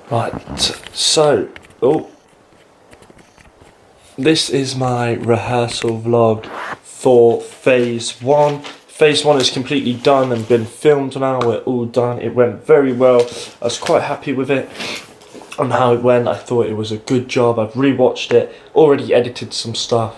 Right, so, this is my rehearsal vlog for phase one. Phase one is completely done and been filmed now. We're all done. It went very well. I was quite happy with it on how it went. I thought it was a good job. I've rewatched it, already edited some stuff.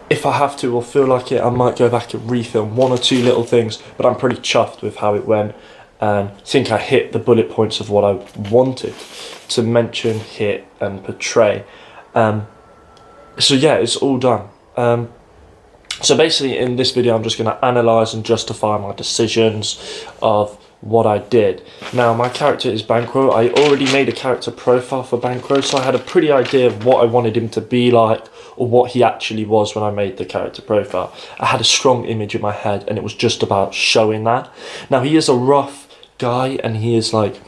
If I have to or feel like it, I might go back and refilm one or two little things, but I'm pretty chuffed with how it went. And I think I hit the bullet points of what I wanted to mention, hit and portray. So yeah, it's all done. So basically in this video I'm just going to analyse and justify my decisions of what I did. Now my character is Banquo. I already made a character profile for Banquo, so I had a pretty idea of what I wanted him to be like, or what he actually was when I made the character profile. I had a strong image in my head and it was just about showing that. Now he is a rough guy and he is like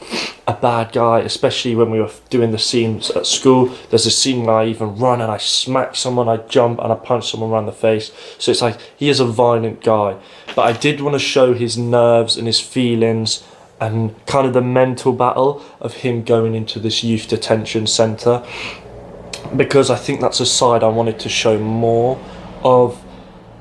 a bad guy, especially when we were doing the scenes at school. There's a scene where I even run and I smack someone, I jump and I punch someone around the face. So it's like he is a violent guy, but I did want to show his nerves and his feelings and kind of the mental battle of him going into this youth detention centre, because I think that's a side I wanted to show more of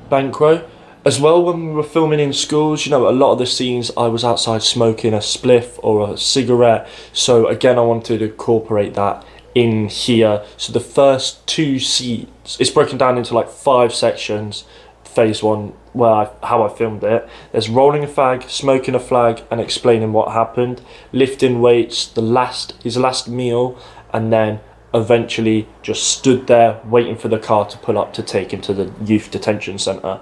Banquo. As well, when we were filming in schools, you know, a lot of the scenes I was outside smoking a spliff or a cigarette. So again, I wanted to incorporate that in here. So the first two scenes, it's broken down into like 5 sections. Phase one, how I filmed it. There's rolling a fag, smoking a flag, and explaining what happened. Lifting weights, his last meal, and then eventually just stood there waiting for the car to pull up to take him to the youth detention centre.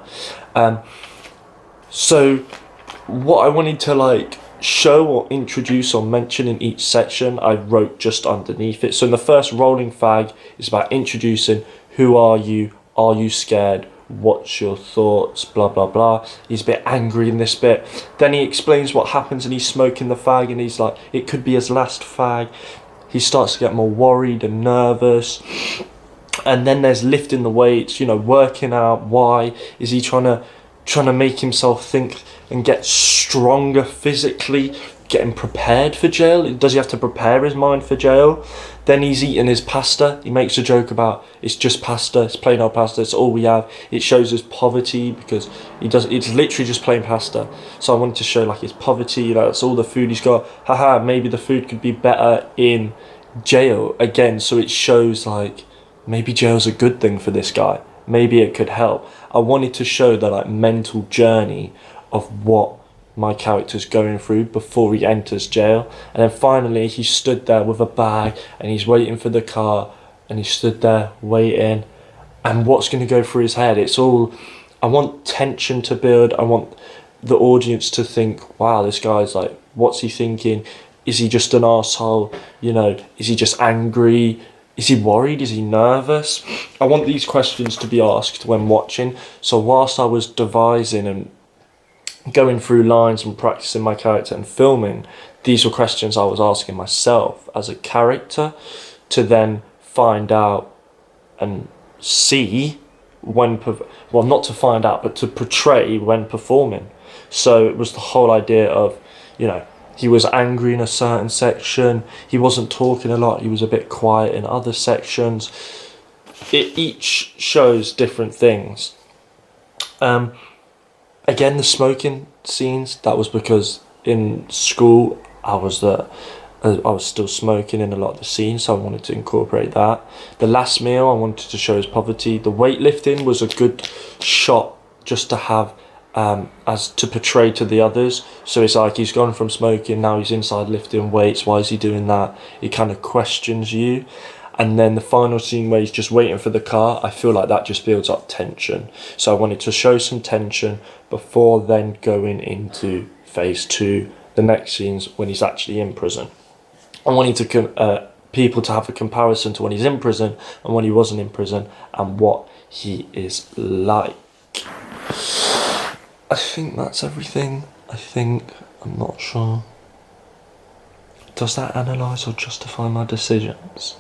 So what I wanted to like show or introduce or mention in each section, I wrote just underneath it. So in the first, rolling fag is about introducing who are you scared, what's your thoughts, blah blah blah. He's a bit angry in this bit. Then he explains what happens and he's smoking the fag and he's like, it could be his last fag. He starts to get more worried and nervous. And then there's lifting the weights, you know, working out. Why is he trying to make himself think and get stronger physically, getting prepared for jail? Does he have to prepare his mind for jail? Then he's eating his pasta. He makes a joke about it's just pasta, it's plain old pasta, it's all we have. It shows his poverty because it's literally just plain pasta. So I wanted to show like his poverty, you know, that's all the food he's got. Haha, maybe the food could be better in jail again. So it shows like maybe jail's a good thing for this guy. Maybe it could help. I wanted to show the like mental journey of what my character's going through before he enters jail. And then finally he stood there with a bag and he's waiting for the car and he stood there waiting, and what's going to go through his head. It's all, I want tension to build. I want the audience to think, wow, this guy's like, what's he thinking? Is he just an arsehole? You know, is he just angry? Is he worried? Is he nervous? I want these questions to be asked when watching. So whilst I was devising and going through lines and practicing my character and filming, these were questions I was asking myself as a character to then find out and see when, well, not to find out, but to portray when performing. So it was the whole idea of, you know, he was angry in a certain section, he wasn't talking a lot, he was a bit quiet in other sections. It each shows different things. Again, the smoking scenes, that was because in school I was still smoking in a lot of the scenes, so I wanted to incorporate that. The last meal, I wanted to show his poverty. The weightlifting was a good shot just to have as to portray to the others. So it's like he's gone from smoking, now he's inside lifting weights. Why is he doing that? He kind of questions you. And then the final scene where he's just waiting for the car, I feel like that just builds up tension. So I wanted to show some tension before then going into phase 2, the next scenes when he's actually in prison. I wanted to people to have a comparison to when he's in prison and when he wasn't in prison and what he is like. I think that's everything. I'm not sure. Does that analyse or justify my decisions?